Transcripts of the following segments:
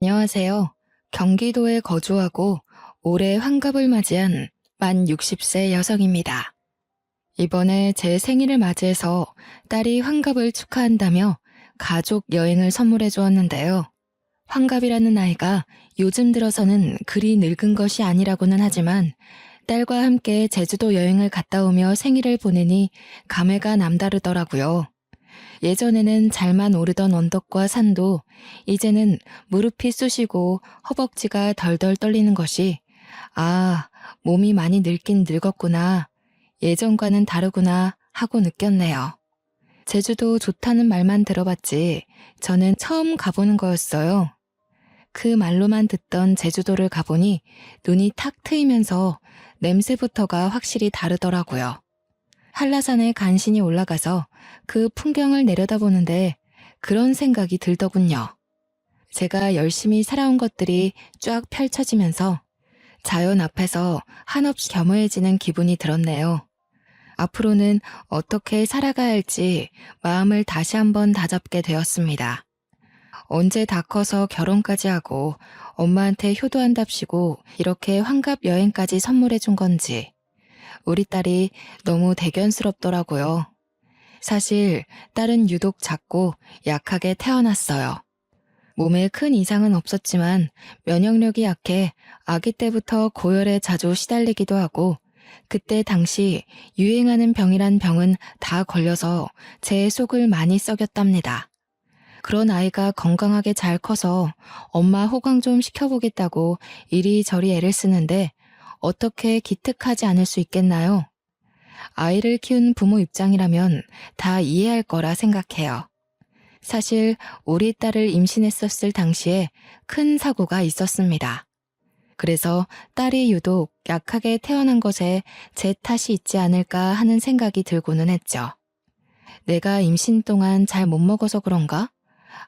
안녕하세요. 경기도에 거주하고 올해 환갑을 맞이한 만 60세 여성입니다. 이번에 제 생일을 맞이해서 딸이 환갑을 축하한다며 가족 여행을 선물해 주었는데요. 환갑이라는 나이가 요즘 들어서는 그리 늙은 것이 아니라고는 하지만 딸과 함께 제주도 여행을 갔다 오며 생일을 보내니 감회가 남다르더라고요. 예전에는 잘만 오르던 언덕과 산도 이제는 무릎이 쑤시고 허벅지가 덜덜 떨리는 것이 아, 몸이 많이 늙긴 늙었구나. 예전과는 다르구나 하고 느꼈네요. 제주도 좋다는 말만 들어봤지 저는 처음 가보는 거였어요. 그 말로만 듣던 제주도를 가보니 눈이 탁 트이면서 냄새부터가 확실히 다르더라고요. 한라산에 간신히 올라가서 그 풍경을 내려다보는데 그런 생각이 들더군요. 제가 열심히 살아온 것들이 쫙 펼쳐지면서 자연 앞에서 한없이 겸허해지는 기분이 들었네요. 앞으로는 어떻게 살아가야 할지 마음을 다시 한번 다잡게 되었습니다. 언제 다 커서 결혼까지 하고 엄마한테 효도한답시고 이렇게 환갑 여행까지 선물해 준 건지 우리 딸이 너무 대견스럽더라고요. 사실 딸은 유독 작고 약하게 태어났어요. 몸에 큰 이상은 없었지만 면역력이 약해 아기 때부터 고열에 자주 시달리기도 하고 그때 당시 유행하는 병이란 병은 다 걸려서 제 속을 많이 썩였답니다. 그런 아이가 건강하게 잘 커서 엄마 호강 좀 시켜보겠다고 이리저리 애를 쓰는데 어떻게 기특하지 않을 수 있겠나요? 아이를 키운 부모 입장이라면 다 이해할 거라 생각해요. 사실 우리 딸을 임신했었을 당시에 큰 사고가 있었습니다. 그래서 딸이 유독 약하게 태어난 것에 제 탓이 있지 않을까 하는 생각이 들고는 했죠. 내가 임신 동안 잘 못 먹어서 그런가?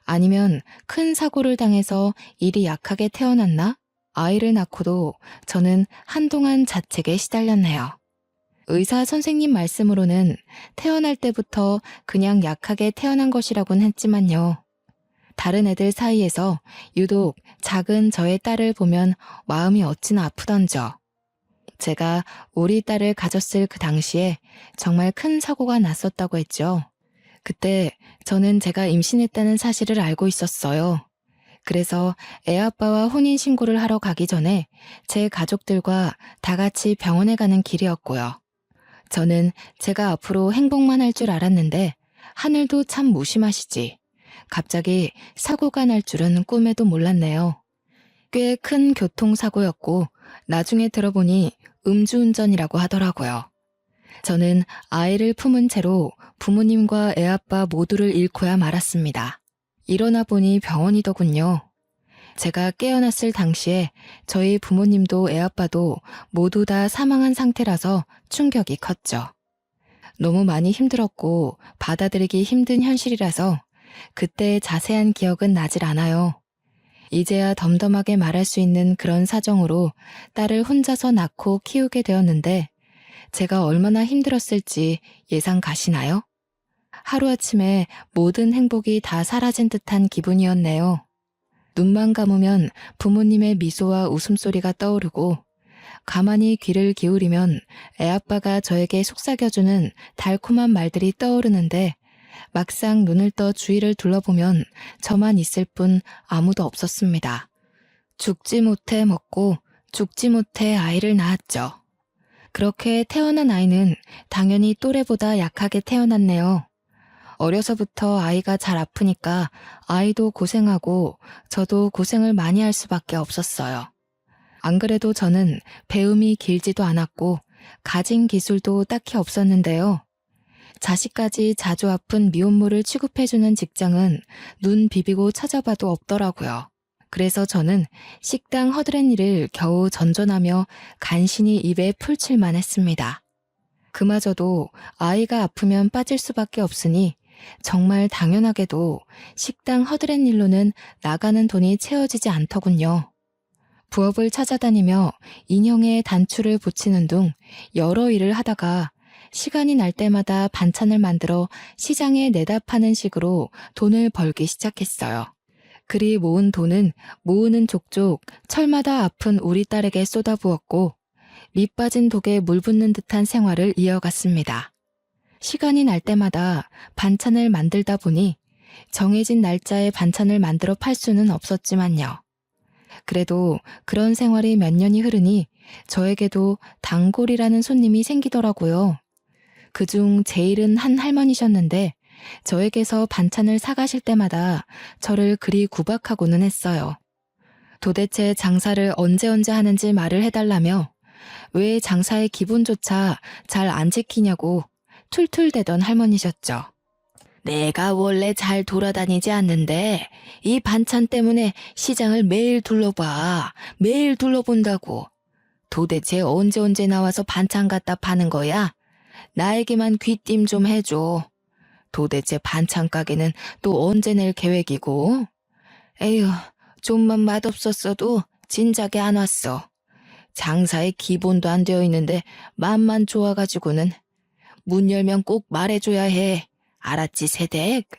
아니면 큰 사고를 당해서 일이 약하게 태어났나? 아이를 낳고도 저는 한동안 자책에 시달렸네요. 의사 선생님 말씀으로는 태어날 때부터 그냥 약하게 태어난 것이라고는 했지만요. 다른 애들 사이에서 유독 작은 저의 딸을 보면 마음이 어찌나 아프던져. 제가 우리 딸을 가졌을 그 당시에 정말 큰 사고가 났었다고 했죠. 그때 저는 제가 임신했다는 사실을 알고 있었어요. 그래서 애아빠와 혼인신고를 하러 가기 전에 제 가족들과 다 같이 병원에 가는 길이었고요. 저는 제가 앞으로 행복만 할 줄 알았는데 하늘도 참 무심하시지. 갑자기 사고가 날 줄은 꿈에도 몰랐네요. 꽤 큰 교통사고였고 나중에 들어보니 음주운전이라고 하더라고요. 저는 아이를 품은 채로 부모님과 애아빠 모두를 잃고야 말았습니다. 일어나 보니 병원이더군요. 제가 깨어났을 당시에 저희 부모님도 애아빠도 모두 다 사망한 상태라서 충격이 컸죠. 너무 많이 힘들었고 받아들이기 힘든 현실이라서 그때의 자세한 기억은 나질 않아요. 이제야 덤덤하게 말할 수 있는 그런 사정으로 딸을 혼자서 낳고 키우게 되었는데 제가 얼마나 힘들었을지 예상 가시나요? 하루아침에 모든 행복이 다 사라진 듯한 기분이었네요. 눈만 감으면 부모님의 미소와 웃음소리가 떠오르고 가만히 귀를 기울이면 애아빠가 저에게 속삭여주는 달콤한 말들이 떠오르는데 막상 눈을 떠 주위를 둘러보면 저만 있을 뿐 아무도 없었습니다. 죽지 못해 먹고 죽지 못해 아이를 낳았죠. 그렇게 태어난 아이는 당연히 또래보다 약하게 태어났네요. 어려서부터 아이가 잘 아프니까 아이도 고생하고 저도 고생을 많이 할 수밖에 없었어요. 안 그래도 저는 배움이 길지도 않았고 가진 기술도 딱히 없었는데요. 자식까지 자주 아픈 미혼모를 취급해주는 직장은 눈 비비고 찾아봐도 없더라고요. 그래서 저는 식당 허드렛일을 겨우 전전하며 간신히 입에 풀칠만 했습니다. 그마저도 아이가 아프면 빠질 수밖에 없으니 정말 당연하게도 식당 허드렛일로는 나가는 돈이 채워지지 않더군요. 부업을 찾아다니며 인형에 단추를 붙이는 등 여러 일을 하다가 시간이 날 때마다 반찬을 만들어 시장에 내다 파는 식으로 돈을 벌기 시작했어요. 그리 모은 돈은 모으는 족족 철마다 아픈 우리 딸에게 쏟아부었고 밑 빠진 독에 물 붓는 듯한 생활을 이어갔습니다. 시간이 날 때마다 반찬을 만들다 보니 정해진 날짜에 반찬을 만들어 팔 수는 없었지만요. 그래도 그런 생활이 몇 년이 흐르니 저에게도 단골이라는 손님이 생기더라고요. 그중 제일은 한 할머니셨는데 저에게서 반찬을 사가실 때마다 저를 그리 구박하고는 했어요. 도대체 장사를 언제 하는지 말을 해달라며 왜 장사의 기본조차 잘 안 지키냐고 툴툴대던 할머니셨죠. 내가 원래 잘 돌아다니지 않는데 이 반찬 때문에 시장을 매일 둘러봐. 매일 둘러본다고. 도대체 언제 나와서 반찬 갖다 파는 거야? 나에게만 귀띔 좀 해줘. 도대체 반찬 가게는 또 언제 낼 계획이고? 에휴, 좀만 맛없었어도 진작에 안 왔어. 장사의 기본도 안 되어 있는데 맘만 좋아가지고는. 문 열면 꼭 말해줘야 해. 알았지, 세댁?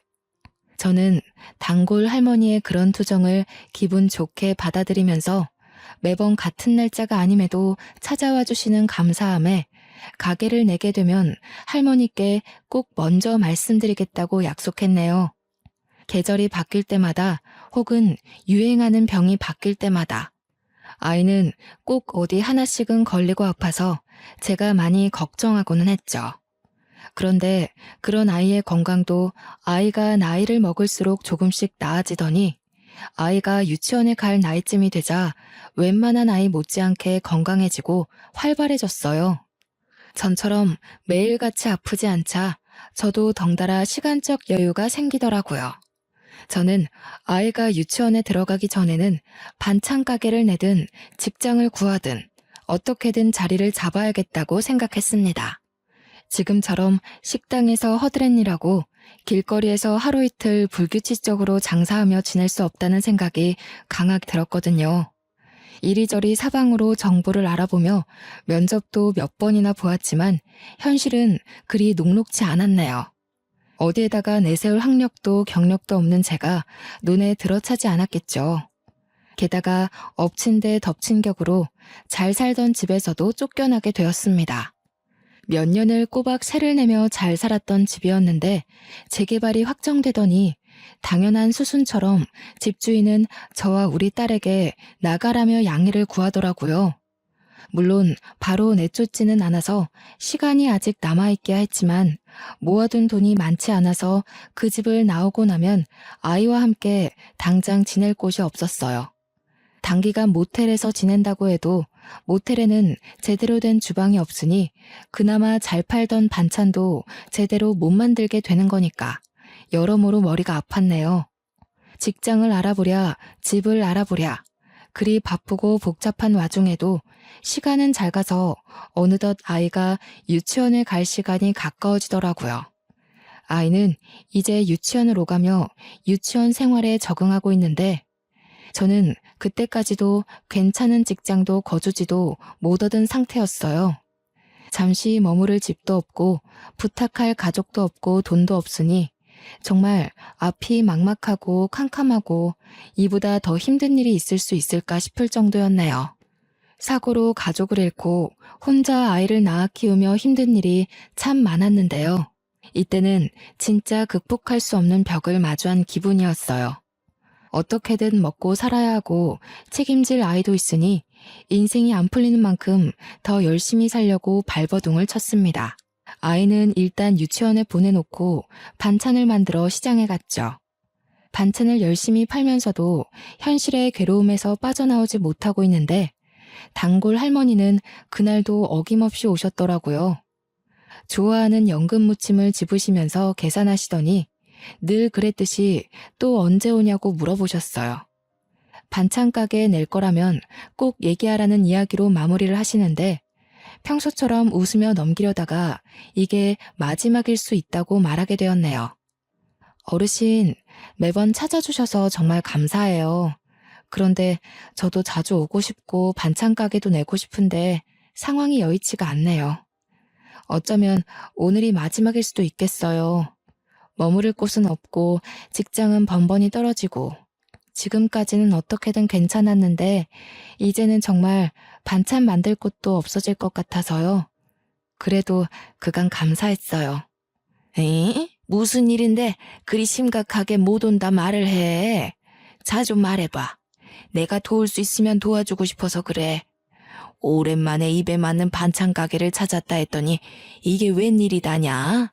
저는 단골 할머니의 그런 투정을 기분 좋게 받아들이면서 매번 같은 날짜가 아님에도 찾아와 주시는 감사함에 가게를 내게 되면 할머니께 꼭 먼저 말씀드리겠다고 약속했네요. 계절이 바뀔 때마다 혹은 유행하는 병이 바뀔 때마다 아이는 꼭 어디 하나씩은 걸리고 아파서 제가 많이 걱정하고는 했죠. 그런데 그런 아이의 건강도 아이가 나이를 먹을수록 조금씩 나아지더니 아이가 유치원에 갈 나이쯤이 되자 웬만한 아이 못지않게 건강해지고 활발해졌어요. 전처럼 매일같이 아프지 않자 저도 덩달아 시간적 여유가 생기더라고요. 저는 아이가 유치원에 들어가기 전에는 반찬 가게를 내든 직장을 구하든 어떻게든 자리를 잡아야겠다고 생각했습니다. 지금처럼 식당에서 허드렛일하고 길거리에서 하루 이틀 불규칙적으로 장사하며 지낼 수 없다는 생각이 강하게 들었거든요. 이리저리 사방으로 정보를 알아보며 면접도 몇 번이나 보았지만 현실은 그리 녹록지 않았네요. 어디에다가 내세울 학력도 경력도 없는 제가 눈에 들어차지 않았겠죠. 게다가 엎친 데 덮친 격으로 잘 살던 집에서도 쫓겨나게 되었습니다. 몇 년을 꼬박 세를 내며 잘 살았던 집이었는데 재개발이 확정되더니 당연한 수순처럼 집주인은 저와 우리 딸에게 나가라며 양해를 구하더라고요. 물론 바로 내쫓지는 않아서 시간이 아직 남아있기야 했지만 모아둔 돈이 많지 않아서 그 집을 나오고 나면 아이와 함께 당장 지낼 곳이 없었어요. 단기간 모텔에서 지낸다고 해도 모텔에는 제대로 된 주방이 없으니 그나마 잘 팔던 반찬도 제대로 못 만들게 되는 거니까 여러모로 머리가 아팠네요. 직장을 알아보랴, 집을 알아보랴. 그리 바쁘고 복잡한 와중에도 시간은 잘 가서 어느덧 아이가 유치원에 갈 시간이 가까워지더라고요. 아이는 이제 유치원을 오가며 유치원 생활에 적응하고 있는데 저는 그때까지도 괜찮은 직장도 거주지도 못 얻은 상태였어요. 잠시 머무를 집도 없고 부탁할 가족도 없고 돈도 없으니 정말 앞이 막막하고 캄캄하고 이보다 더 힘든 일이 있을 수 있을까 싶을 정도였네요. 사고로 가족을 잃고 혼자 아이를 낳아 키우며 힘든 일이 참 많았는데요. 이때는 진짜 극복할 수 없는 벽을 마주한 기분이었어요. 어떻게든 먹고 살아야 하고 책임질 아이도 있으니 인생이 안 풀리는 만큼 더 열심히 살려고 발버둥을 쳤습니다. 아이는 일단 유치원에 보내놓고 반찬을 만들어 시장에 갔죠. 반찬을 열심히 팔면서도 현실의 괴로움에서 빠져나오지 못하고 있는데 단골 할머니는 그날도 어김없이 오셨더라고요. 좋아하는 연금 무침을 집으시면서 계산하시더니 늘 그랬듯이 또 언제 오냐고 물어보셨어요. 반찬 가게에 낼 거라면 꼭 얘기하라는 이야기로 마무리를 하시는데 평소처럼 웃으며 넘기려다가 이게 마지막일 수 있다고 말하게 되었네요. 어르신, 매번 찾아주셔서 정말 감사해요. 그런데 저도 자주 오고 싶고 반찬 가게도 내고 싶은데 상황이 여의치가 않네요. 어쩌면 오늘이 마지막일 수도 있겠어요. 머무를 곳은 없고 직장은 번번이 떨어지고 지금까지는 어떻게든 괜찮았는데 이제는 정말 반찬 만들 곳도 없어질 것 같아서요. 그래도 그간 감사했어요. 에? 무슨 일인데 그리 심각하게 못 온다 말을 해. 자주 말해봐. 내가 도울 수 있으면 도와주고 싶어서 그래. 오랜만에 입에 맞는 반찬 가게를 찾았다 했더니 이게 웬일이다냐?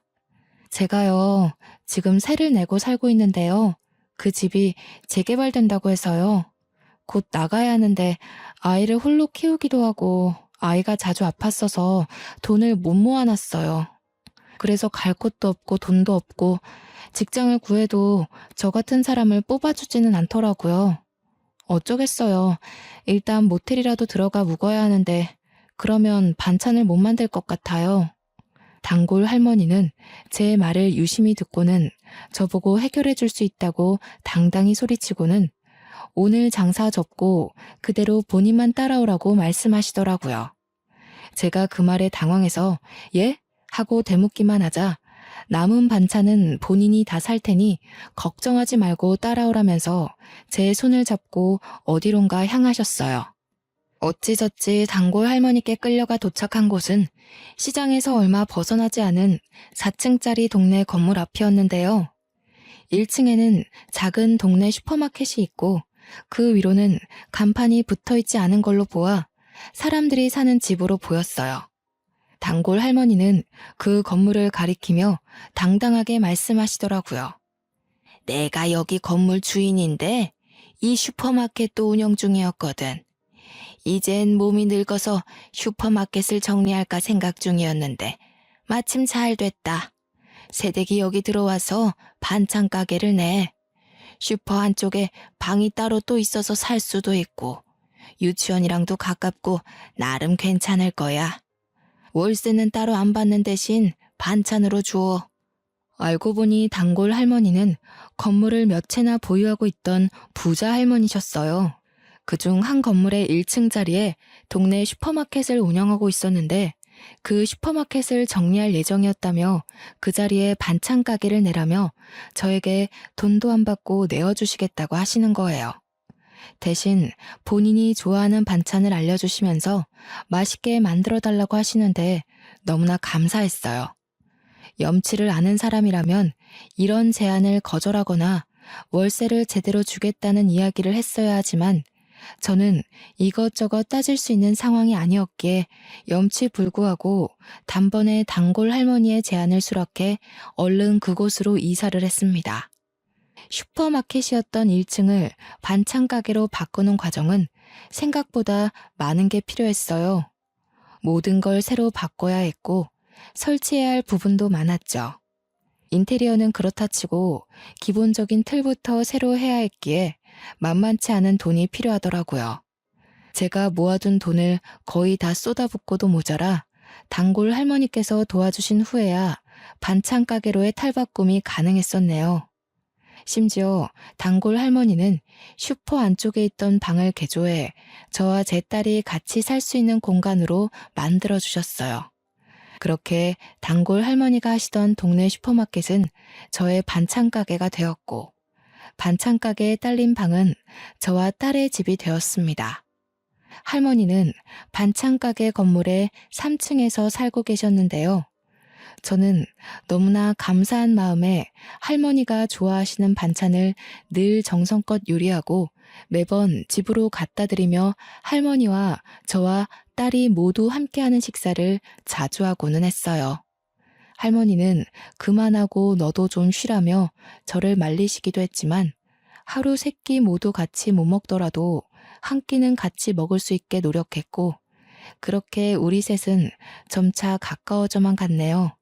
제가요, 지금 세를 내고 살고 있는데요. 그 집이 재개발된다고 해서요. 곧 나가야 하는데 아이를 홀로 키우기도 하고 아이가 자주 아팠어서 돈을 못 모아놨어요. 그래서 갈 곳도 없고 돈도 없고 직장을 구해도 저 같은 사람을 뽑아주지는 않더라고요. 어쩌겠어요. 일단 모텔이라도 들어가 묵어야 하는데 그러면 반찬을 못 만들 것 같아요. 단골 할머니는 제 말을 유심히 듣고는 저보고 해결해 줄 수 있다고 당당히 소리치고는 오늘 장사 접고 그대로 본인만 따라오라고 말씀하시더라고요. 제가 그 말에 당황해서 예? 하고 대묻기만 하자 남은 반찬은 본인이 다 살 테니 걱정하지 말고 따라오라면서 제 손을 잡고 어디론가 향하셨어요. 어찌저찌 단골 할머니께 끌려가 도착한 곳은 시장에서 얼마 벗어나지 않은 4층짜리 동네 건물 앞이었는데요. 1층에는 작은 동네 슈퍼마켓이 있고 그 위로는 간판이 붙어있지 않은 걸로 보아 사람들이 사는 집으로 보였어요. 단골 할머니는 그 건물을 가리키며 당당하게 말씀하시더라고요. 내가 여기 건물 주인인데 이 슈퍼마켓도 운영 중이었거든. 이젠 몸이 늙어서 슈퍼마켓을 정리할까 생각 중이었는데 마침 잘 됐다. 새댁이 여기 들어와서 반찬 가게를 내. 슈퍼 한쪽에 방이 따로 또 있어서 살 수도 있고 유치원이랑도 가깝고 나름 괜찮을 거야. 월세는 따로 안 받는 대신 반찬으로 주어. 알고 보니 단골 할머니는 건물을 몇 채나 보유하고 있던 부자 할머니셨어요. 그중 한 건물의 1층 자리에 동네 슈퍼마켓을 운영하고 있었는데 그 슈퍼마켓을 정리할 예정이었다며 그 자리에 반찬 가게를 내라며 저에게 돈도 안 받고 내어주시겠다고 하시는 거예요. 대신 본인이 좋아하는 반찬을 알려주시면서 맛있게 만들어달라고 하시는데 너무나 감사했어요. 염치를 아는 사람이라면 이런 제안을 거절하거나 월세를 제대로 주겠다는 이야기를 했어야 하지만 저는 이것저것 따질 수 있는 상황이 아니었기에 염치불구하고 단번에 단골 할머니의 제안을 수락해 얼른 그곳으로 이사를 했습니다. 슈퍼마켓이었던 1층을 반찬 가게로 바꾸는 과정은 생각보다 많은 게 필요했어요. 모든 걸 새로 바꿔야 했고 설치해야 할 부분도 많았죠. 인테리어는 그렇다 치고 기본적인 틀부터 새로 해야 했기에 만만치 않은 돈이 필요하더라고요. 제가 모아둔 돈을 거의 다 쏟아붓고도 모자라 단골 할머니께서 도와주신 후에야 반찬 가게로의 탈바꿈이 가능했었네요. 심지어 단골 할머니는 슈퍼 안쪽에 있던 방을 개조해 저와 제 딸이 같이 살 수 있는 공간으로 만들어주셨어요. 그렇게 단골 할머니가 하시던 동네 슈퍼마켓은 저의 반찬 가게가 되었고 반찬 가게에 딸린 방은 저와 딸의 집이 되었습니다. 할머니는 반찬 가게 건물의 3층에서 살고 계셨는데요. 저는 너무나 감사한 마음에 할머니가 좋아하시는 반찬을 늘 정성껏 요리하고 매번 집으로 갖다 드리며 할머니와 저와 딸이 모두 함께하는 식사를 자주 하고는 했어요. 할머니는 그만하고 너도 좀 쉬라며 저를 말리시기도 했지만 하루 세 끼 모두 같이 못 먹더라도 한 끼는 같이 먹을 수 있게 노력했고 그렇게 우리 셋은 점차 가까워져만 갔네요.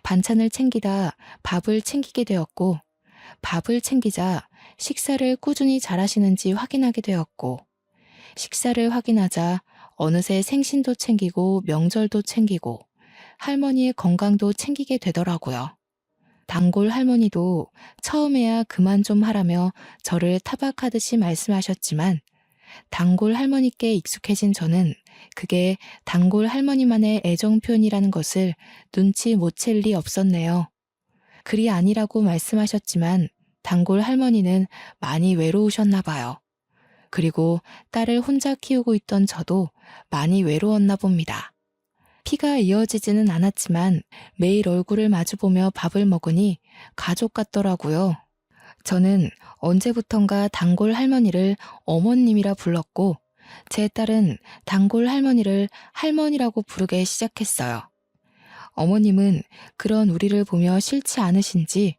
반찬을 챙기다 밥을 챙기게 되었고 밥을 챙기자 식사를 꾸준히 잘하시는지 확인하게 되었고 식사를 확인하자 어느새 생신도 챙기고 명절도 챙기고 할머니의 건강도 챙기게 되더라고요. 단골 할머니도 처음에야 그만 좀 하라며 저를 타박하듯이 말씀하셨지만 단골 할머니께 익숙해진 저는 그게 단골 할머니만의 애정 표현이라는 것을 눈치 못 챌 리 없었네요. 그리 아니라고 말씀하셨지만 단골 할머니는 많이 외로우셨나 봐요. 그리고 딸을 혼자 키우고 있던 저도 많이 외로웠나 봅니다. 피가 이어지지는 않았지만 매일 얼굴을 마주보며 밥을 먹으니 가족 같더라고요. 저는 언제부턴가 단골 할머니를 어머님이라 불렀고 제 딸은 단골 할머니를 할머니라고 부르게 시작했어요. 어머님은 그런 우리를 보며 싫지 않으신지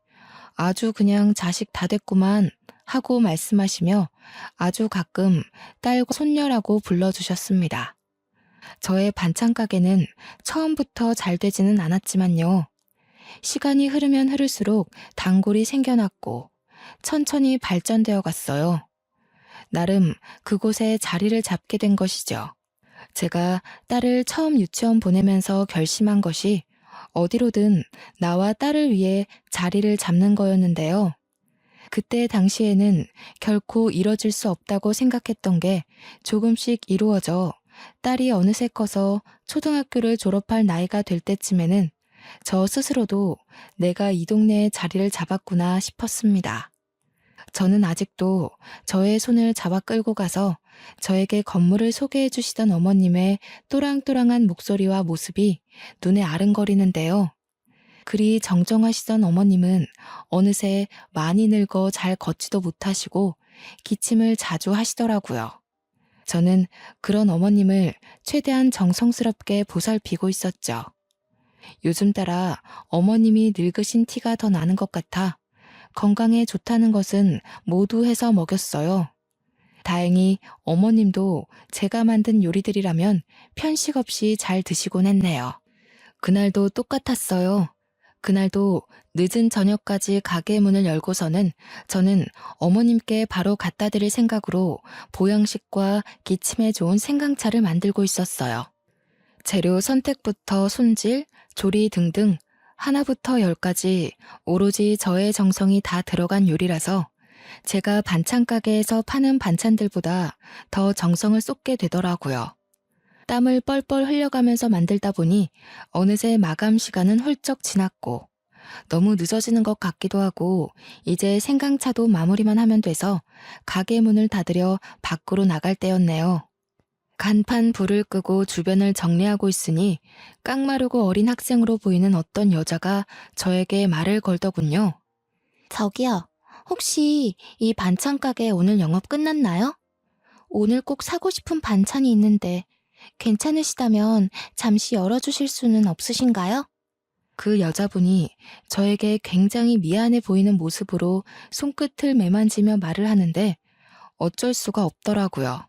아주 그냥 자식 다 됐구만 하고 말씀하시며 아주 가끔 딸과 손녀라고 불러주셨습니다. 저의 반찬 가게는 처음부터 잘 되지는 않았지만요. 시간이 흐르면 흐를수록 단골이 생겨났고 천천히 발전되어 갔어요. 나름 그곳에 자리를 잡게 된 것이죠. 제가 딸을 처음 유치원 보내면서 결심한 것이 어디로든 나와 딸을 위해 자리를 잡는 거였는데요. 그때 당시에는 결코 이뤄질 수 없다고 생각했던 게 조금씩 이루어져 딸이 어느새 커서 초등학교를 졸업할 나이가 될 때쯤에는 저 스스로도 내가 이 동네에 자리를 잡았구나 싶었습니다. 저는 아직도 저의 손을 잡아 끌고 가서 저에게 건물을 소개해 주시던 어머님의 또랑또랑한 목소리와 모습이 눈에 아른거리는데요. 그리 정정하시던 어머님은 어느새 많이 늙어 잘 걷지도 못하시고 기침을 자주 하시더라고요. 저는 그런 어머님을 최대한 정성스럽게 보살피고 있었죠. 요즘 따라 어머님이 늙으신 티가 더 나는 것 같아 건강에 좋다는 것은 모두 해서 먹였어요. 다행히 어머님도 제가 만든 요리들이라면 편식 없이 잘 드시곤 했네요. 그날도 똑같았어요. 그날도 늦은 저녁까지 가게 문을 열고서는 저는 어머님께 바로 갖다 드릴 생각으로 보양식과 기침에 좋은 생강차를 만들고 있었어요. 재료 선택부터 손질, 조리 등등 하나부터 열까지 오로지 저의 정성이 다 들어간 요리라서 제가 반찬 가게에서 파는 반찬들보다 더 정성을 쏟게 되더라고요. 땀을 뻘뻘 흘려가면서 만들다 보니 어느새 마감 시간은 훌쩍 지났고 너무 늦어지는 것 같기도 하고 이제 생강차도 마무리만 하면 돼서 가게 문을 닫으려 밖으로 나갈 때였네요. 간판 불을 끄고 주변을 정리하고 있으니 깡마르고 어린 학생으로 보이는 어떤 여자가 저에게 말을 걸더군요. 저기요, 혹시 이 반찬 가게 오늘 영업 끝났나요? 오늘 꼭 사고 싶은 반찬이 있는데 괜찮으시다면 잠시 열어주실 수는 없으신가요? 그 여자분이 저에게 굉장히 미안해 보이는 모습으로 손끝을 매만지며 말을 하는데 어쩔 수가 없더라고요.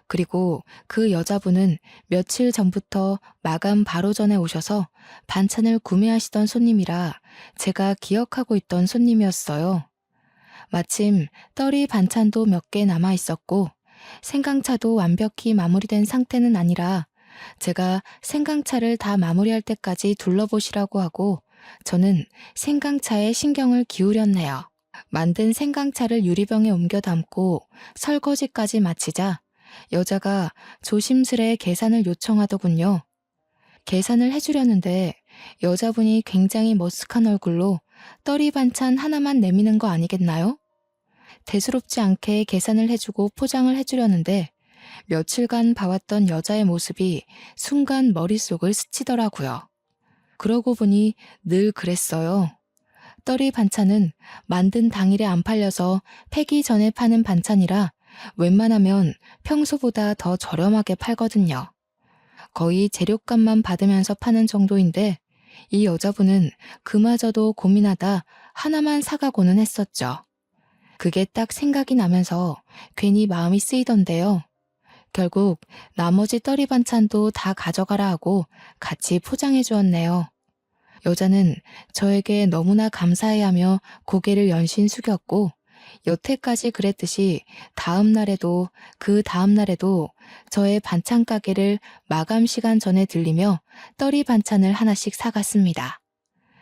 그리고 그 여자분은 며칠 전부터 마감 바로 전에 오셔서 반찬을 구매하시던 손님이라 제가 기억하고 있던 손님이었어요. 마침 떨이 반찬도 몇 개 남아 있었고 생강차도 완벽히 마무리된 상태는 아니라 제가 생강차를 다 마무리할 때까지 둘러보시라고 하고 저는 생강차에 신경을 기울였네요. 만든 생강차를 유리병에 옮겨 담고 설거지까지 마치자 여자가 조심스레 계산을 요청하더군요. 계산을 해주려는데 여자분이 굉장히 머쓱한 얼굴로 떨이 반찬 하나만 내미는 거 아니겠나요? 대수롭지 않게 계산을 해주고 포장을 해주려는데 며칠간 봐왔던 여자의 모습이 순간 머릿속을 스치더라고요. 그러고 보니 늘 그랬어요. 떨이 반찬은 만든 당일에 안 팔려서 폐기 전에 파는 반찬이라 웬만하면 평소보다 더 저렴하게 팔거든요. 거의 재료값만 받으면서 파는 정도인데 이 여자분은 그마저도 고민하다 하나만 사가고는 했었죠. 그게 딱 생각이 나면서 괜히 마음이 쓰이던데요. 결국 나머지 떨이 반찬도 다 가져가라 하고 같이 포장해 주었네요. 여자는 저에게 너무나 감사해하며 고개를 연신 숙였고 여태까지 그랬듯이 다음 날에도 그 다음 날에도 저의 반찬 가게를 마감 시간 전에 들리며 떨이 반찬을 하나씩 사갔습니다.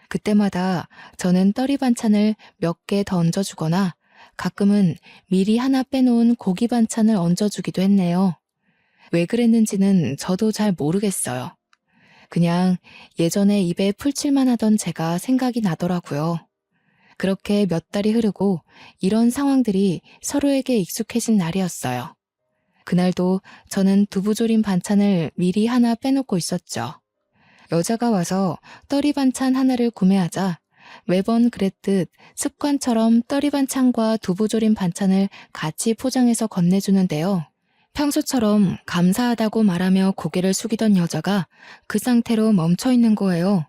그때마다 저는 떨이 반찬을 몇 개 더 얹어주거나 가끔은 미리 하나 빼놓은 고기 반찬을 얹어주기도 했네요. 왜 그랬는지는 저도 잘 모르겠어요. 그냥 예전에 입에 풀칠만 하던 제가 생각이 나더라고요. 그렇게 몇 달이 흐르고 이런 상황들이 서로에게 익숙해진 날이었어요. 그날도 저는 두부조림 반찬을 미리 하나 빼놓고 있었죠. 여자가 와서 떠리 반찬 하나를 구매하자 매번 그랬듯 습관처럼 떠리 반찬과 두부조림 반찬을 같이 포장해서 건네주는데요. 평소처럼 감사하다고 말하며 고개를 숙이던 여자가 그 상태로 멈춰 있는 거예요.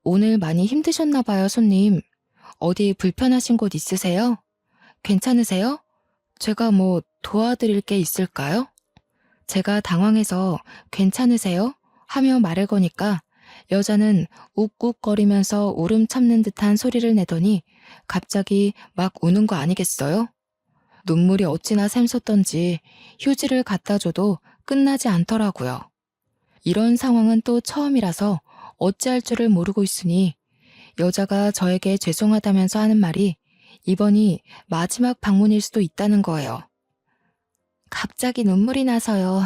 오늘 많이 힘드셨나 봐요, 손님. 어디 불편하신 곳 있으세요? 괜찮으세요? 제가 뭐 도와드릴 게 있을까요? 제가 당황해서 괜찮으세요? 하며 말을 거니까 여자는 욱욱거리면서 울음 참는 듯한 소리를 내더니 갑자기 막 우는 거 아니겠어요? 눈물이 어찌나 샘솟던지 휴지를 갖다 줘도 끝나지 않더라고요. 이런 상황은 또 처음이라서 어찌할 줄을 모르고 있으니 여자가 저에게 죄송하다면서 하는 말이 이번이 마지막 방문일 수도 있다는 거예요. 갑자기 눈물이 나서요.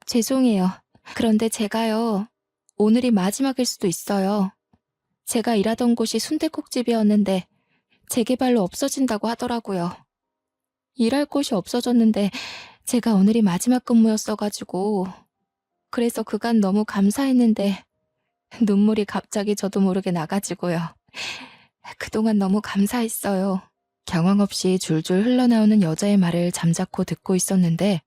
죄송해요. 그런데 제가요, 오늘이 마지막일 수도 있어요. 제가 일하던 곳이 순댓국집이었는데 재개발로 없어진다고 하더라고요. 일할 곳이 없어졌는데 제가 오늘이 마지막 근무였어가지고 그래서 그간 너무 감사했는데 눈물이 갑자기 저도 모르게 나가지고요. 그동안 너무 감사했어요. 경황 없이 줄줄 흘러나오는 여자의 말을 잠자코 듣고 있었는데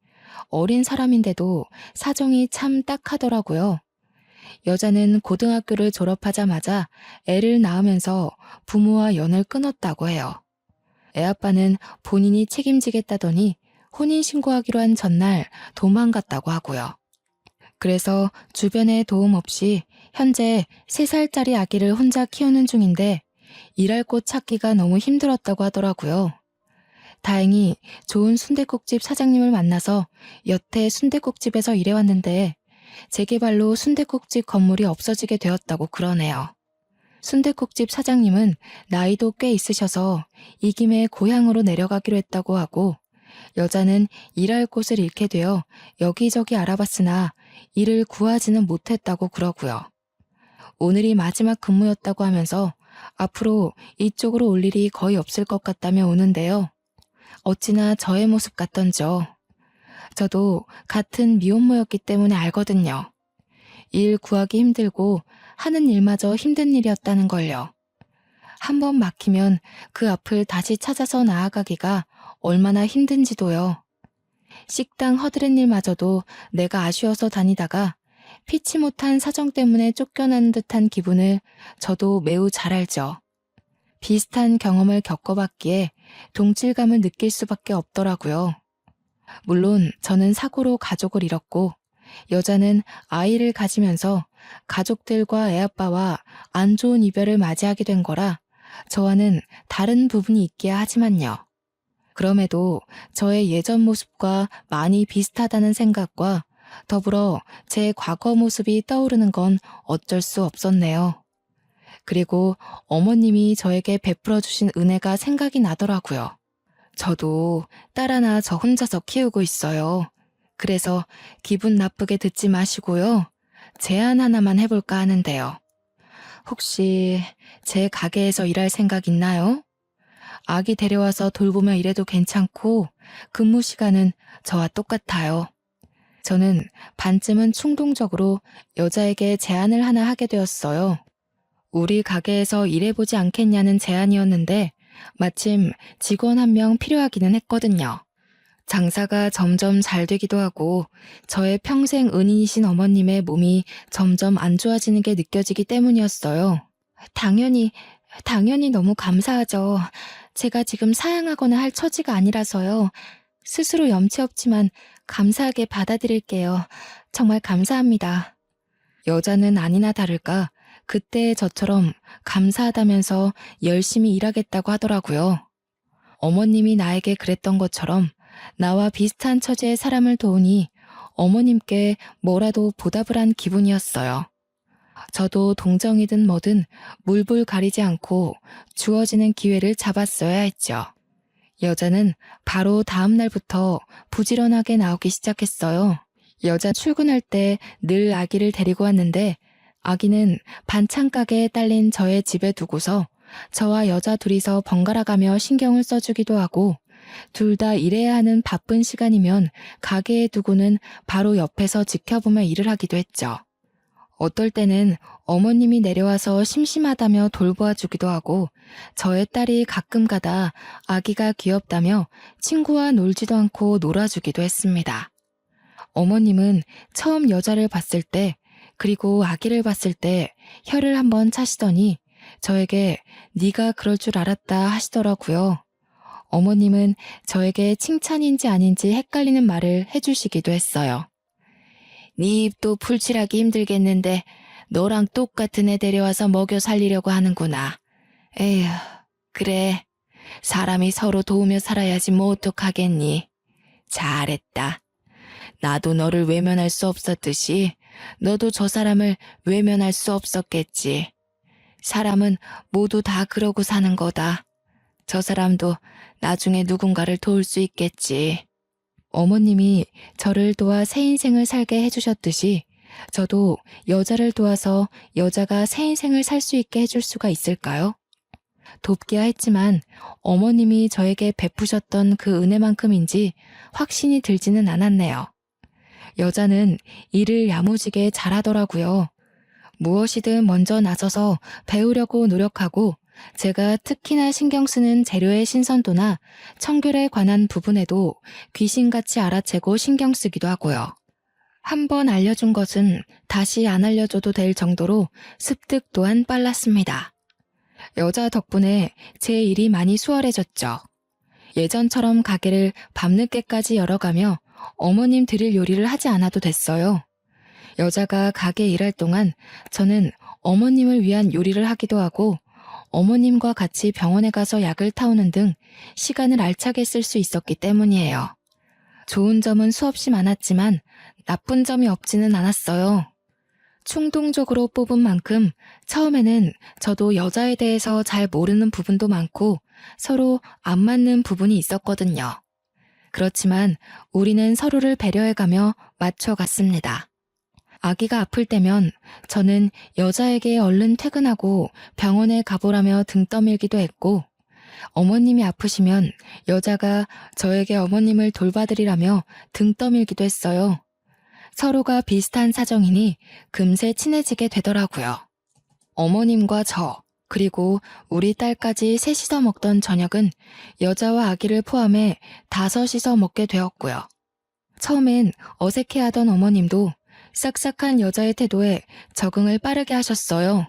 어린 사람인데도 사정이 참 딱하더라고요. 여자는 고등학교를 졸업하자마자 애를 낳으면서 부모와 연을 끊었다고 해요. 애아빠는 본인이 책임지겠다더니 혼인신고하기로 한 전날 도망갔다고 하고요. 그래서 주변에 도움 없이 현재 3살짜리 아기를 혼자 키우는 중인데 일할 곳 찾기가 너무 힘들었다고 하더라고요. 다행히 좋은 순댓국집 사장님을 만나서 여태 순댓국집에서 일해왔는데 재개발로 순댓국집 건물이 없어지게 되었다고 그러네요. 순댓국집 사장님은 나이도 꽤 있으셔서 이 김에 고향으로 내려가기로 했다고 하고 여자는 일할 곳을 잃게 되어 여기저기 알아봤으나 일을 구하지는 못했다고 그러고요. 오늘이 마지막 근무였다고 하면서 앞으로 이쪽으로 올 일이 거의 없을 것 같다며 오는데요. 어찌나 저의 모습 같던죠. 저도 같은 미혼모였기 때문에 알거든요. 일 구하기 힘들고 하는 일마저 힘든 일이었다는 걸요. 한번 막히면 그 앞을 다시 찾아서 나아가기가 얼마나 힘든지도요. 식당 허드렛 일마저도 내가 아쉬워서 다니다가 피치 못한 사정 때문에 쫓겨나는 듯한 기분을 저도 매우 잘 알죠. 비슷한 경험을 겪어봤기에 동질감을 느낄 수밖에 없더라고요. 물론 저는 사고로 가족을 잃었고 여자는 아이를 가지면서 가족들과 애아빠와 안 좋은 이별을 맞이하게 된 거라 저와는 다른 부분이 있기야 하지만요. 그럼에도 저의 예전 모습과 많이 비슷하다는 생각과 더불어 제 과거 모습이 떠오르는 건 어쩔 수 없었네요. 그리고 어머님이 저에게 베풀어 주신 은혜가 생각이 나더라고요. 저도 딸 하나 저 혼자서 키우고 있어요. 그래서 기분 나쁘게 듣지 마시고요. 제안 하나만 해볼까 하는데요. 혹시 제 가게에서 일할 생각 있나요? 아기 데려와서 돌보며 일해도 괜찮고 근무 시간은 저와 똑같아요. 저는 반쯤은 충동적으로 여자에게 제안을 하나 하게 되었어요. 우리 가게에서 일해보지 않겠냐는 제안이었는데 마침 직원 한 명 필요하기는 했거든요. 장사가 점점 잘 되기도 하고 저의 평생 은인이신 어머님의 몸이 점점 안 좋아지는 게 느껴지기 때문이었어요. 당연히 너무 감사하죠. 제가 지금 사양하거나 할 처지가 아니라서요. 스스로 염치 없지만 감사하게 받아들일게요. 정말 감사합니다. 여자는 아니나 다를까 그때 저처럼 감사하다면서 열심히 일하겠다고 하더라고요. 어머님이 나에게 그랬던 것처럼 나와 비슷한 처지의 사람을 도우니 어머님께 뭐라도 보답을 한 기분이었어요. 저도 동정이든 뭐든 물불 가리지 않고 주어지는 기회를 잡았어야 했죠. 여자는 바로 다음 날부터 부지런하게 나오기 시작했어요. 여자 출근할 때 늘 아기를 데리고 왔는데 아기는 반찬 가게에 딸린 저의 집에 두고서 저와 여자 둘이서 번갈아 가며 신경을 써주기도 하고 둘 다 일해야 하는 바쁜 시간이면 가게에 두고는 바로 옆에서 지켜보며 일을 하기도 했죠. 어떨 때는 어머님이 내려와서 심심하다며 돌보아 주기도 하고 저의 딸이 가끔 가다 아기가 귀엽다며 친구와 놀지도 않고 놀아주기도 했습니다. 어머님은 처음 여자를 봤을 때 그리고 아기를 봤을 때 혀를 한번 차시더니 저에게 네가 그럴 줄 알았다 하시더라고요. 어머님은 저에게 칭찬인지 아닌지 헷갈리는 말을 해주시기도 했어요. 네 입도 풀칠하기 힘들겠는데 너랑 똑같은 애 데려와서 먹여 살리려고 하는구나. 에휴, 그래. 사람이 서로 도우며 살아야지 뭐 어떡하겠니. 잘했다. 나도 너를 외면할 수 없었듯이 너도 저 사람을 외면할 수 없었겠지. 사람은 모두 다 그러고 사는 거다. 저 사람도 나중에 누군가를 도울 수 있겠지. 어머님이 저를 도와 새 인생을 살게 해주셨듯이 저도 여자를 도와서 여자가 새 인생을 살 수 있게 해줄 수가 있을까요? 돕기야 했지만 어머님이 저에게 베푸셨던 그 은혜만큼인지 확신이 들지는 않았네요. 여자는 일을 야무지게 잘하더라고요. 무엇이든 먼저 나서서 배우려고 노력하고 제가 특히나 신경 쓰는 재료의 신선도나 청결에 관한 부분에도 귀신같이 알아채고 신경 쓰기도 하고요. 한 번 알려준 것은 다시 안 알려줘도 될 정도로 습득 또한 빨랐습니다. 여자 덕분에 제 일이 많이 수월해졌죠. 예전처럼 가게를 밤늦게까지 열어가며 어머님 드릴 요리를 하지 않아도 됐어요. 여자가 가게 일할 동안 저는 어머님을 위한 요리를 하기도 하고 어머님과 같이 병원에 가서 약을 타오는 등 시간을 알차게 쓸 수 있었기 때문이에요. 좋은 점은 수없이 많았지만 나쁜 점이 없지는 않았어요. 충동적으로 뽑은 만큼 처음에는 저도 여자에 대해서 잘 모르는 부분도 많고 서로 안 맞는 부분이 있었거든요. 그렇지만 우리는 서로를 배려해가며 맞춰갔습니다. 아기가 아플 때면 저는 여자에게 얼른 퇴근하고 병원에 가보라며 등 떠밀기도 했고 어머님이 아프시면 여자가 저에게 어머님을 돌봐드리라며 등 떠밀기도 했어요. 서로가 비슷한 사정이니 금세 친해지게 되더라고요. 어머님과 저, 그리고 우리 딸까지 셋이서 먹던 저녁은 여자와 아기를 포함해 5이서 먹게 되었고요. 처음엔 어색해하던 어머님도 싹싹한 여자의 태도에 적응을 빠르게 하셨어요.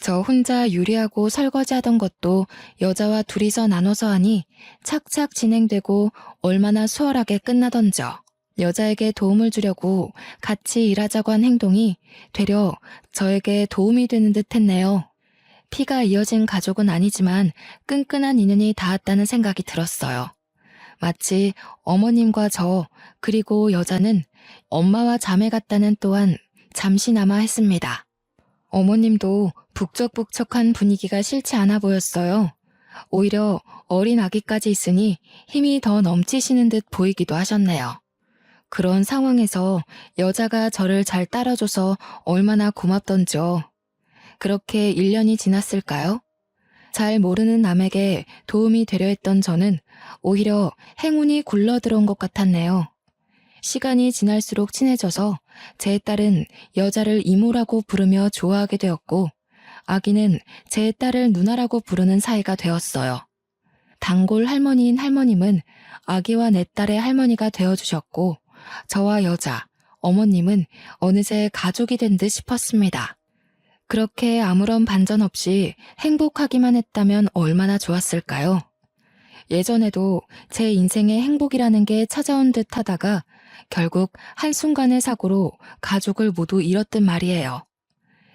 저 혼자 요리하고 설거지하던 것도 여자와 둘이서 나눠서 하니 착착 진행되고 얼마나 수월하게 끝나던져. 여자에게 도움을 주려고 같이 일하자고 한 행동이 되려 저에게 도움이 되는 듯 했네요. 피가 이어진 가족은 아니지만 끈끈한 인연이 닿았다는 생각이 들었어요. 마치 어머님과 저 그리고 여자는 엄마와 자매 같다는 또한 잠시나마 했습니다. 어머님도 북적북적한 분위기가 싫지 않아 보였어요. 오히려 어린 아기까지 있으니 힘이 더 넘치시는 듯 보이기도 하셨네요. 그런 상황에서 여자가 저를 잘 따라줘서 얼마나 고맙던지요. 그렇게 1년이 지났을까요? 잘 모르는 남에게 도움이 되려 했던 저는 오히려 행운이 굴러들어온 것 같았네요. 시간이 지날수록 친해져서 제 딸은 여자를 이모라고 부르며 좋아하게 되었고 아기는 제 딸을 누나라고 부르는 사이가 되었어요. 단골 할머니인 할머님은 아기와 내 딸의 할머니가 되어주셨고 저와 여자, 어머님은 어느새 가족이 된 듯 싶었습니다. 그렇게 아무런 반전 없이 행복하기만 했다면 얼마나 좋았을까요? 예전에도 제 인생에 행복이라는 게 찾아온 듯 하다가 결국 한순간의 사고로 가족을 모두 잃었단 말이에요.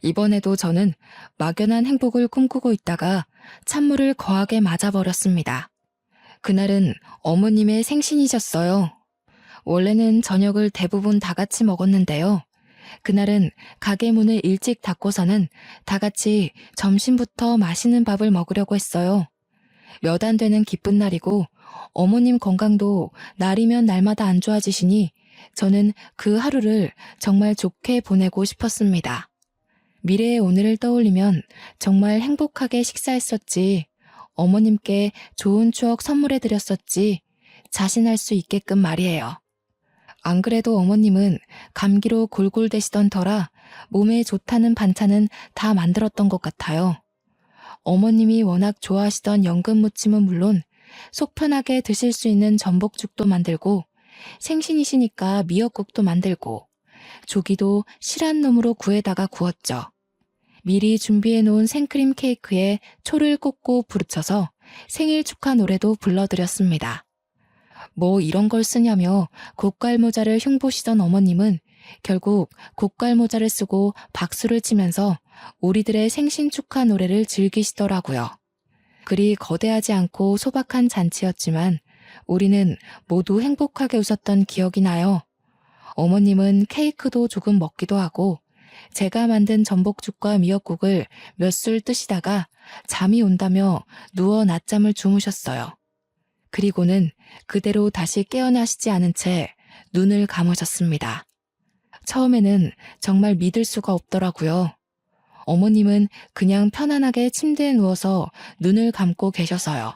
이번에도 저는 막연한 행복을 꿈꾸고 있다가 찬물을 거하게 맞아버렸습니다. 그날은 어머님의 생신이셨어요. 원래는 저녁을 대부분 다 같이 먹었는데요. 그날은 가게 문을 일찍 닫고서는 다 같이 점심부터 맛있는 밥을 먹으려고 했어요. 몇 안 되는 기쁜 날이고 어머님 건강도 날이면 날마다 안 좋아지시니 저는 그 하루를 정말 좋게 보내고 싶었습니다. 미래의 오늘을 떠올리면 정말 행복하게 식사했었지, 어머님께 좋은 추억 선물해드렸었지, 자신할 수 있게끔 말이에요. 안 그래도 어머님은 감기로 골골대시던 터라 몸에 좋다는 반찬은 다 만들었던 것 같아요. 어머님이 워낙 좋아하시던 연근무침은 물론 속 편하게 드실 수 있는 전복죽도 만들고, 생신이시니까 미역국도 만들고, 조기도 실한 놈으로 구에다가 구웠죠. 미리 준비해 놓은 생크림 케이크에 초를 꽂고 부르쳐서 생일 축하 노래도 불러드렸습니다. 뭐 이런 걸 쓰냐며 고깔모자를 흉보시던 어머님은 결국 고깔모자를 쓰고 박수를 치면서 우리들의 생신 축하 노래를 즐기시더라고요. 그리 거대하지 않고 소박한 잔치였지만 우리는 모두 행복하게 웃었던 기억이 나요. 어머님은 케이크도 조금 먹기도 하고 제가 만든 전복죽과 미역국을 몇 술 뜨시다가 잠이 온다며 누워 낮잠을 주무셨어요. 그리고는 그대로 다시 깨어나시지 않은 채 눈을 감으셨습니다. 처음에는 정말 믿을 수가 없더라고요. 어머님은 그냥 편안하게 침대에 누워서 눈을 감고 계셔서요.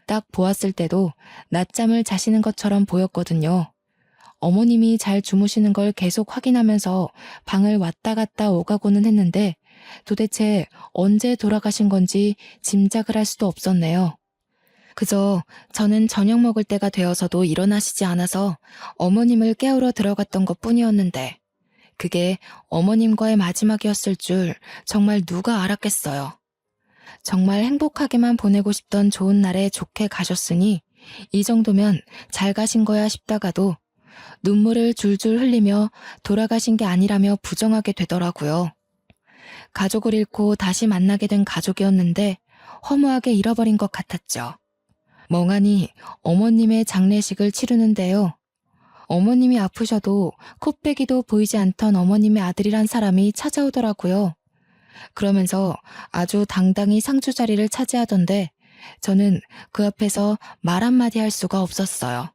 딱 보았을 때도 낮잠을 자시는 것처럼 보였거든요. 어머님이 잘 주무시는 걸 계속 확인하면서 방을 왔다 갔다 오가고는 했는데 도대체 언제 돌아가신 건지 짐작을 할 수도 없었네요. 그저 저는 저녁 먹을 때가 되어서도 일어나시지 않아서 어머님을 깨우러 들어갔던 것 뿐이었는데 그게 어머님과의 마지막이었을 줄 정말 누가 알았겠어요. 정말 행복하게만 보내고 싶던 좋은 날에 좋게 가셨으니 이 정도면 잘 가신 거야 싶다가도 눈물을 줄줄 흘리며 돌아가신 게 아니라며 부정하게 되더라고요. 가족을 잃고 다시 만나게 된 가족이었는데 허무하게 잃어버린 것 같았죠. 멍하니 어머님의 장례식을 치르는데요. 어머님이 아프셔도 코빼기도 보이지 않던 어머님의 아들이란 사람이 찾아오더라고요. 그러면서 아주 당당히 상주 자리를 차지하던데 저는 그 앞에서 말 한마디 할 수가 없었어요.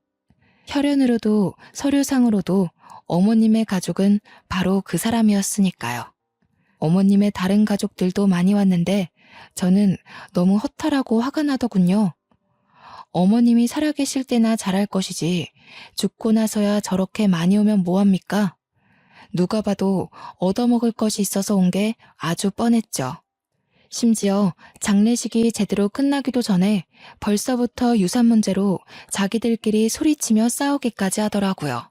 혈연으로도 서류상으로도 어머님의 가족은 바로 그 사람이었으니까요. 어머님의 다른 가족들도 많이 왔는데 저는 너무 허탈하고 화가 나더군요. 어머님이 살아계실 때나 잘할 것이지 죽고 나서야 저렇게 많이 오면 뭐합니까? 누가 봐도 얻어먹을 것이 있어서 온 게 아주 뻔했죠. 심지어 장례식이 제대로 끝나기도 전에 벌써부터 유산 문제로 자기들끼리 소리치며 싸우기까지 하더라고요.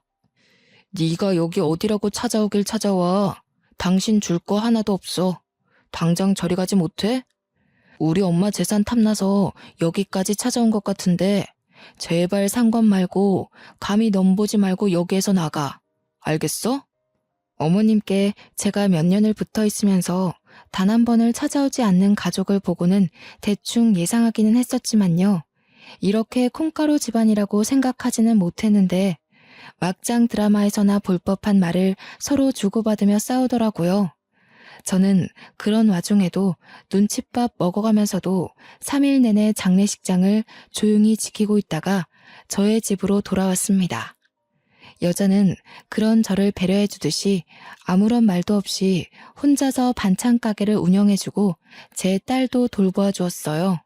네가 여기 어디라고 찾아오길 찾아와. 당신 줄 거 하나도 없어. 당장 저리 가지 못해? 우리 엄마 재산 탐나서 여기까지 찾아온 것 같은데 제발 상관 말고 감히 넘보지 말고 여기에서 나가. 알겠어? 어머님께 제가 몇 년을 붙어 있으면서 단 한 번을 찾아오지 않는 가족을 보고는 대충 예상하기는 했었지만요. 이렇게 콩가루 집안이라고 생각하지는 못했는데 막장 드라마에서나 볼 법한 말을 서로 주고받으며 싸우더라고요. 저는 그런 와중에도 눈칫밥 먹어가면서도 3일 내내 장례식장을 조용히 지키고 있다가 저의 집으로 돌아왔습니다. 여자는 그런 저를 배려해 주듯이 아무런 말도 없이 혼자서 반찬 가게를 운영해주고 제 딸도 돌보아 주었어요.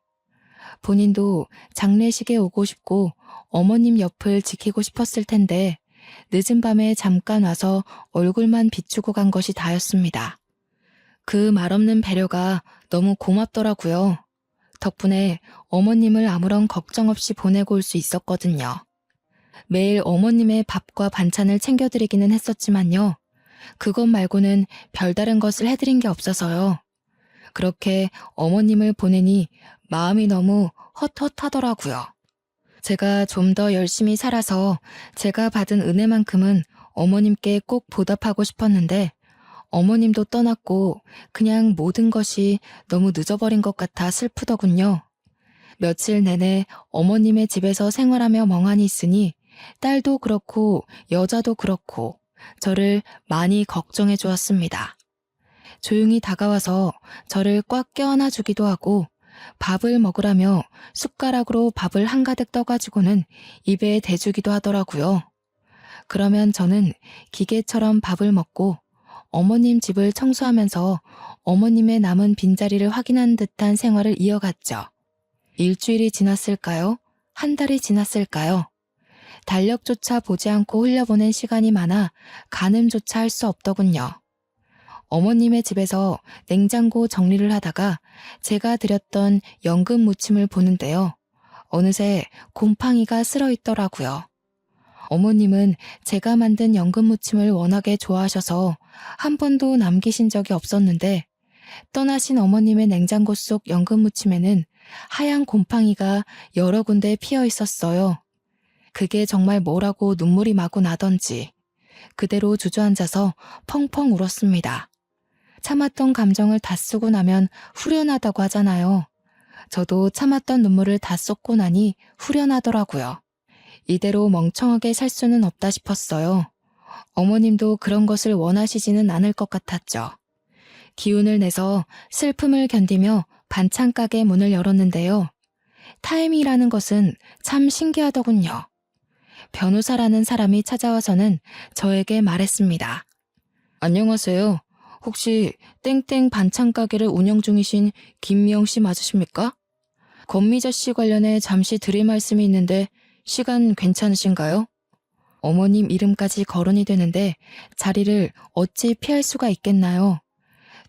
본인도 장례식에 오고 싶고 어머님 옆을 지키고 싶었을 텐데 늦은 밤에 잠깐 와서 얼굴만 비추고 간 것이 다였습니다. 그 말없는 배려가 너무 고맙더라고요. 덕분에 어머님을 아무런 걱정 없이 보내고 올 수 있었거든요. 매일 어머님의 밥과 반찬을 챙겨드리기는 했었지만요. 그것 말고는 별다른 것을 해드린 게 없어서요. 그렇게 어머님을 보내니 마음이 너무 헛헛하더라고요. 제가 좀 더 열심히 살아서 제가 받은 은혜만큼은 어머님께 꼭 보답하고 싶었는데 어머님도 떠났고 그냥 모든 것이 너무 늦어버린 것 같아 슬프더군요. 며칠 내내 어머님의 집에서 생활하며 멍하니 있으니 딸도 그렇고 여자도 그렇고 저를 많이 걱정해 주었습니다. 조용히 다가와서 저를 꽉 껴안아 주기도 하고 밥을 먹으라며 숟가락으로 밥을 한가득 떠가지고는 입에 대주기도 하더라고요. 그러면 저는 기계처럼 밥을 먹고 어머님 집을 청소하면서 어머님의 남은 빈자리를 확인한 듯한 생활을 이어갔죠. 일주일이 지났을까요? 한 달이 지났을까요? 달력조차 보지 않고 흘려보낸 시간이 많아 가늠조차 할 수 없더군요. 어머님의 집에서 냉장고 정리를 하다가 제가 드렸던 연금 무침을 보는데요. 어느새 곰팡이가 쓸어 있더라고요. 어머님은 제가 만든 연금 무침을 워낙에 좋아하셔서 한 번도 남기신 적이 없었는데 떠나신 어머님의 냉장고 속 연금 무침에는 하얀 곰팡이가 여러 군데 피어 있었어요. 그게 정말 뭐라고 눈물이 마구 나던지 그대로 주저앉아서 펑펑 울었습니다. 참았던 감정을 다 쓰고 나면 후련하다고 하잖아요. 저도 참았던 눈물을 다 쏟고 나니 후련하더라고요. 이대로 멍청하게 살 수는 없다 싶었어요. 어머님도 그런 것을 원하시지는 않을 것 같았죠. 기운을 내서 슬픔을 견디며 반찬 가게 문을 열었는데요. 타임이라는 것은 참 신기하더군요. 변호사라는 사람이 찾아와서는 저에게 말했습니다. 안녕하세요. 혹시 땡땡 반찬 가게를 운영 중이신 김미영 씨 맞으십니까? 권미자 씨 관련해 잠시 드릴 말씀이 있는데 시간 괜찮으신가요? 어머님 이름까지 거론이 되는데 자리를 어찌 피할 수가 있겠나요?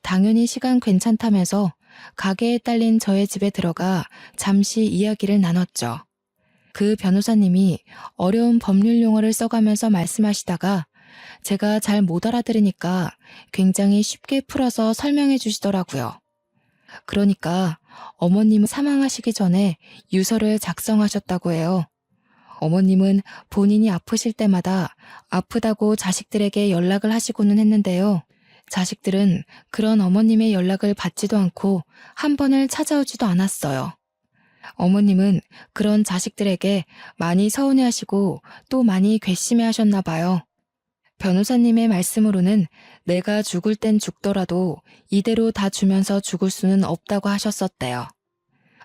당연히 시간 괜찮다면서 가게에 딸린 저의 집에 들어가 잠시 이야기를 나눴죠. 그 변호사님이 어려운 법률 용어를 써가면서 말씀하시다가 제가 잘 못 알아들으니까 굉장히 쉽게 풀어서 설명해 주시더라고요. 그러니까 어머님은 사망하시기 전에 유서를 작성하셨다고 해요. 어머님은 본인이 아프실 때마다 아프다고 자식들에게 연락을 하시고는 했는데요. 자식들은 그런 어머님의 연락을 받지도 않고 한 번을 찾아오지도 않았어요. 어머님은 그런 자식들에게 많이 서운해하시고 또 많이 괘씸해하셨나 봐요. 변호사님의 말씀으로는 내가 죽을 땐 죽더라도 이대로 다 주면서 죽을 수는 없다고 하셨었대요.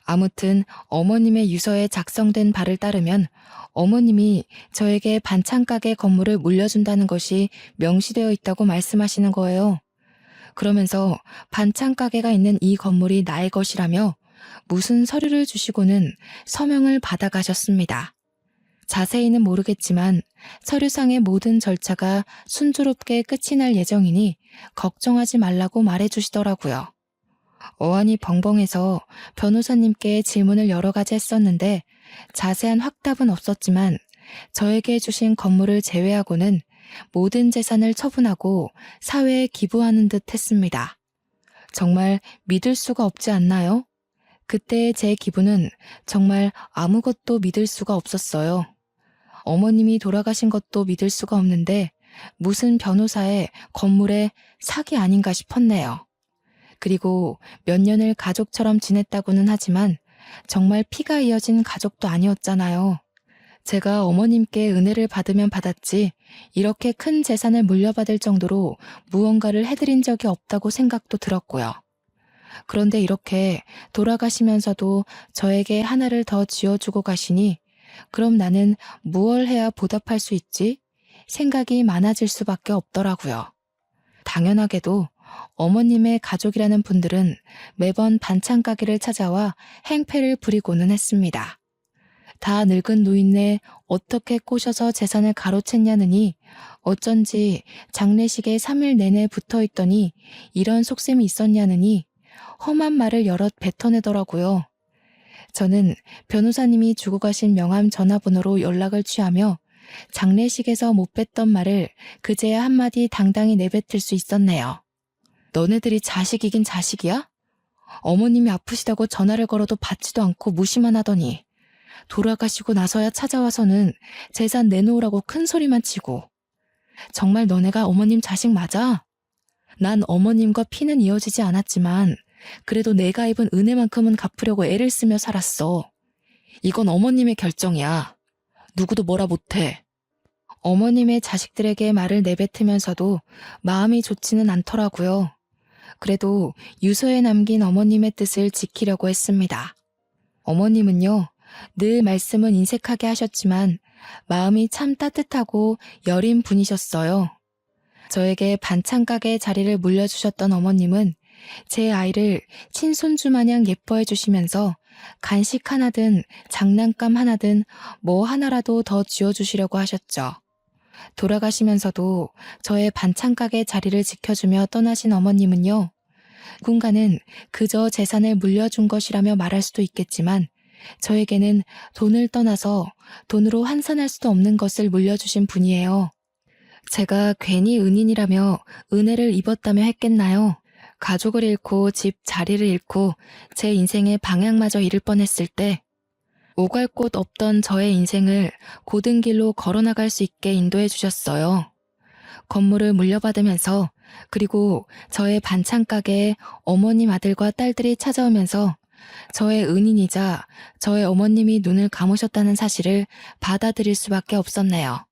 아무튼 어머님의 유서에 작성된 바를 따르면 어머님이 저에게 반찬 가게 건물을 물려준다는 것이 명시되어 있다고 말씀하시는 거예요. 그러면서 반찬 가게가 있는 이 건물이 나의 것이라며 무슨 서류를 주시고는 서명을 받아가셨습니다. 자세히는 모르겠지만 서류상의 모든 절차가 순조롭게 끝이 날 예정이니 걱정하지 말라고 말해주시더라고요. 어안이 벙벙해서 변호사님께 질문을 여러 가지 했었는데 자세한 확답은 없었지만 저에게 주신 건물을 제외하고는 모든 재산을 처분하고 사회에 기부하는 듯 했습니다. 정말 믿을 수가 없지 않나요? 그때의 제 기분은 정말 아무것도 믿을 수가 없었어요. 어머님이 돌아가신 것도 믿을 수가 없는데 무슨 변호사의 건물에 사기 아닌가 싶었네요. 그리고 몇 년을 가족처럼 지냈다고는 하지만 정말 피가 이어진 가족도 아니었잖아요. 제가 어머님께 은혜를 받으면 받았지 이렇게 큰 재산을 물려받을 정도로 무언가를 해드린 적이 없다고 생각도 들었고요. 그런데 이렇게 돌아가시면서도 저에게 하나를 더 지어주고 가시니 그럼 나는 무얼 해야 보답할 수 있지? 생각이 많아질 수밖에 없더라고요. 당연하게도 어머님의 가족이라는 분들은 매번 반찬 가게를 찾아와 행패를 부리고는 했습니다. 다 늙은 노인네 어떻게 꼬셔서 재산을 가로챘냐느니 어쩐지 장례식에 3일 내내 붙어있더니 이런 속셈이 있었냐느니 험한 말을 여럿 뱉어내더라고요. 저는 변호사님이 주고 가신 명함 전화번호로 연락을 취하며 장례식에서 못 뱉던 말을 그제야 한마디 당당히 내뱉을 수 있었네요. 너네들이 자식이긴 자식이야? 어머님이 아프시다고 전화를 걸어도 받지도 않고 무시만 하더니 돌아가시고 나서야 찾아와서는 재산 내놓으라고 큰 소리만 치고 정말 너네가 어머님 자식 맞아? 난 어머님과 피는 이어지지 않았지만 그래도 내가 입은 은혜만큼은 갚으려고 애를 쓰며 살았어. 이건 어머님의 결정이야. 누구도 뭐라 못해. 어머님의 자식들에게 말을 내뱉으면서도 마음이 좋지는 않더라고요. 그래도 유서에 남긴 어머님의 뜻을 지키려고 했습니다. 어머님은요, 늘 말씀은 인색하게 하셨지만 마음이 참 따뜻하고 여린 분이셨어요. 저에게 반찬 가게 자리를 물려주셨던 어머님은 제 아이를 친손주 마냥 예뻐해 주시면서 간식 하나든 장난감 하나든 뭐 하나라도 더 쥐어주시려고 하셨죠. 돌아가시면서도 저의 반찬 가게 자리를 지켜주며 떠나신 어머님은요, 누군가는 그저 재산을 물려준 것이라며 말할 수도 있겠지만 저에게는 돈을 떠나서 돈으로 환산할 수도 없는 것을 물려주신 분이에요. 제가 괜히 은인이라며 은혜를 입었다며 했겠나요? 가족을 잃고 집 자리를 잃고 제 인생의 방향마저 잃을 뻔했을 때 오갈 곳 없던 저의 인생을 고든 길로 걸어나갈 수 있게 인도해 주셨어요. 건물을 물려받으면서 그리고 저의 반찬 가게에 어머님 아들과 딸들이 찾아오면서 저의 은인이자 저의 어머님이 눈을 감으셨다는 사실을 받아들일 수밖에 없었네요.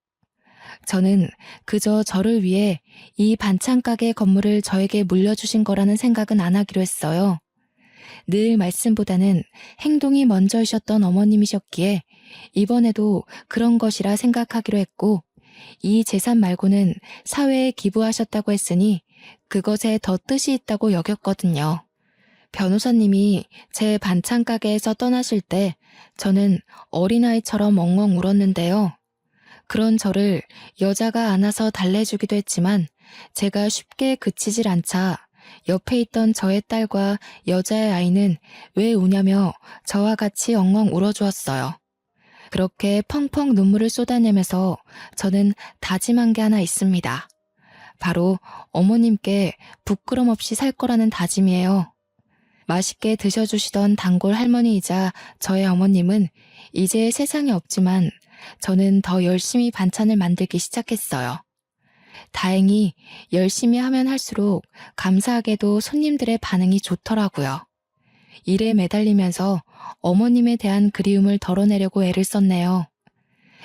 저는 그저 저를 위해 이 반찬 가게 건물을 저에게 물려주신 거라는 생각은 안 하기로 했어요. 늘 말씀보다는 행동이 먼저이셨던 어머님이셨기에 이번에도 그런 것이라 생각하기로 했고, 이 재산 말고는 사회에 기부하셨다고 했으니 그것에 더 뜻이 있다고 여겼거든요. 변호사님이 제 반찬 가게에서 떠나실 때 저는 어린아이처럼 엉엉 울었는데요. 그런 저를 여자가 안아서 달래주기도 했지만 제가 쉽게 그치질 않자 옆에 있던 저의 딸과 여자의 아이는 왜 우냐며 저와 같이 엉엉 울어주었어요. 그렇게 펑펑 눈물을 쏟아내면서 저는 다짐한 게 하나 있습니다. 바로 어머님께 부끄럼 없이 살 거라는 다짐이에요. 맛있게 드셔주시던 단골 할머니이자 저의 어머님은 이제 세상에 없지만 저는 더 열심히 반찬을 만들기 시작했어요. 다행히 열심히 하면 할수록 감사하게도 손님들의 반응이 좋더라고요. 일에 매달리면서 어머님에 대한 그리움을 덜어내려고 애를 썼네요.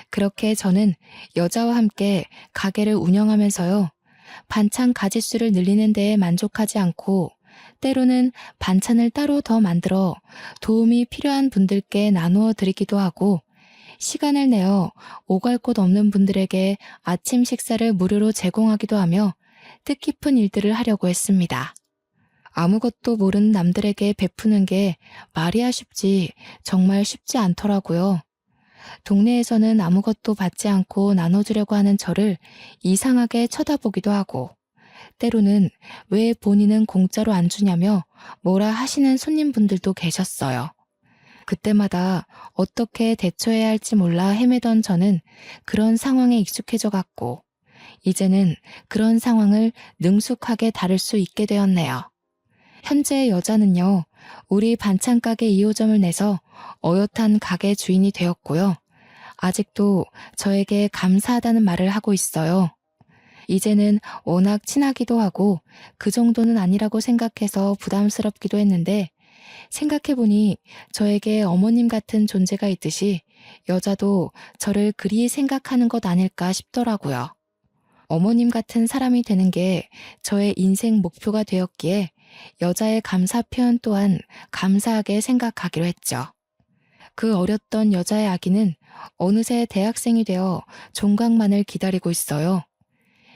그렇게 저는 여자와 함께 가게를 운영하면서요, 반찬 가짓수를 늘리는 데에 만족하지 않고 때로는 반찬을 따로 더 만들어 도움이 필요한 분들께 나누어 드리기도 하고 시간을 내어 오갈 곳 없는 분들에게 아침 식사를 무료로 제공하기도 하며 뜻깊은 일들을 하려고 했습니다. 아무것도 모르는 남들에게 베푸는 게 말이야 쉽지 정말 쉽지 않더라고요. 동네에서는 아무것도 받지 않고 나눠주려고 하는 저를 이상하게 쳐다보기도 하고 때로는 왜 본인은 공짜로 안 주냐며 뭐라 하시는 손님분들도 계셨어요. 그때마다 어떻게 대처해야 할지 몰라 헤매던 저는 그런 상황에 익숙해져 갔고 이제는 그런 상황을 능숙하게 다룰 수 있게 되었네요. 현재 여자는요, 우리 반찬 가게 2호점을 내서 어엿한 가게 주인이 되었고요. 아직도 저에게 감사하다는 말을 하고 있어요. 이제는 워낙 친하기도 하고 그 정도는 아니라고 생각해서 부담스럽기도 했는데 생각해보니 저에게 어머님 같은 존재가 있듯이 여자도 저를 그리 생각하는 것 아닐까 싶더라고요. 어머님 같은 사람이 되는 게 저의 인생 목표가 되었기에 여자의 감사 표현 또한 감사하게 생각하기로 했죠. 그 어렸던 여자의 아기는 어느새 대학생이 되어 종강만을 기다리고 있어요.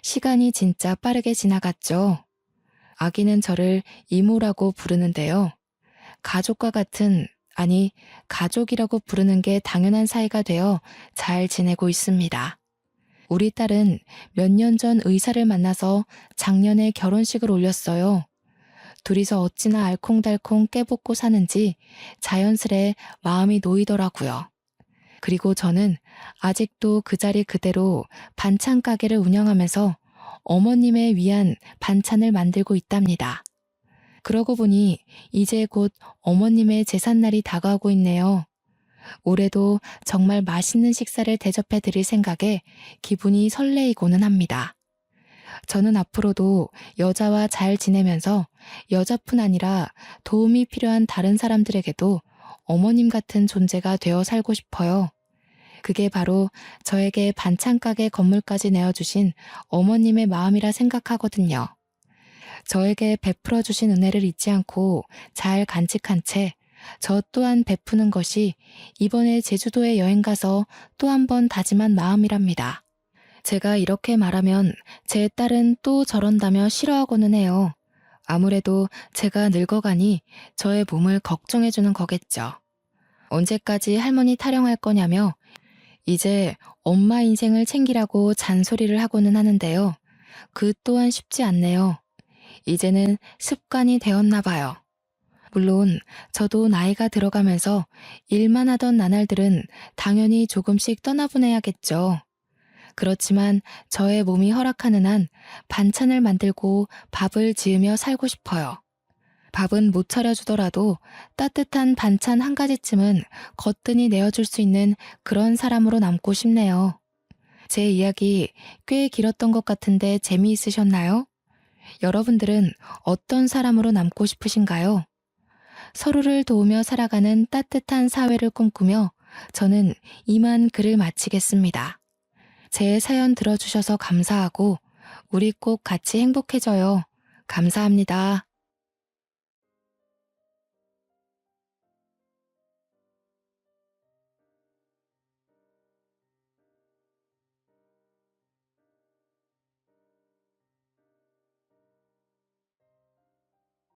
시간이 진짜 빠르게 지나갔죠. 아기는 저를 이모라고 부르는데요. 가족과 같은, 아니, 가족이라고 부르는 게 당연한 사이가 되어 잘 지내고 있습니다. 우리 딸은 몇 년 전 의사를 만나서 작년에 결혼식을 올렸어요. 둘이서 어찌나 알콩달콩 깨붙고 사는지 자연스레 마음이 놓이더라고요. 그리고 저는 아직도 그 자리 그대로 반찬 가게를 운영하면서 어머님을 위한 반찬을 만들고 있답니다. 그러고 보니 이제 곧 어머님의 제삿날이 다가오고 있네요. 올해도 정말 맛있는 식사를 대접해 드릴 생각에 기분이 설레이고는 합니다. 저는 앞으로도 여자와 잘 지내면서 여자뿐 아니라 도움이 필요한 다른 사람들에게도 어머님 같은 존재가 되어 살고 싶어요. 그게 바로 저에게 반찬 가게 건물까지 내어주신 어머님의 마음이라 생각하거든요. 저에게 베풀어 주신 은혜를 잊지 않고 잘 간직한 채 저 또한 베푸는 것이 이번에 제주도에 여행 가서 또 한 번 다짐한 마음이랍니다. 제가 이렇게 말하면 제 딸은 또 저런다며 싫어하고는 해요. 아무래도 제가 늙어가니 저의 몸을 걱정해주는 거겠죠. 언제까지 할머니 타령할 거냐며 이제 엄마 인생을 챙기라고 잔소리를 하고는 하는데요. 그 또한 쉽지 않네요. 이제는 습관이 되었나 봐요. 물론 저도 나이가 들어가면서 일만 하던 나날들은 당연히 조금씩 떠나보내야겠죠. 그렇지만 저의 몸이 허락하는 한 반찬을 만들고 밥을 지으며 살고 싶어요. 밥은 못 차려주더라도 따뜻한 반찬 한 가지쯤은 거뜬히 내어줄 수 있는 그런 사람으로 남고 싶네요. 제 이야기 꽤 길었던 것 같은데 재미있으셨나요? 여러분들은 어떤 사람으로 남고 싶으신가요? 서로를 도우며 살아가는 따뜻한 사회를 꿈꾸며 저는 이만 글을 마치겠습니다. 제 사연 들어주셔서 감사하고 우리 꼭 같이 행복해져요. 감사합니다.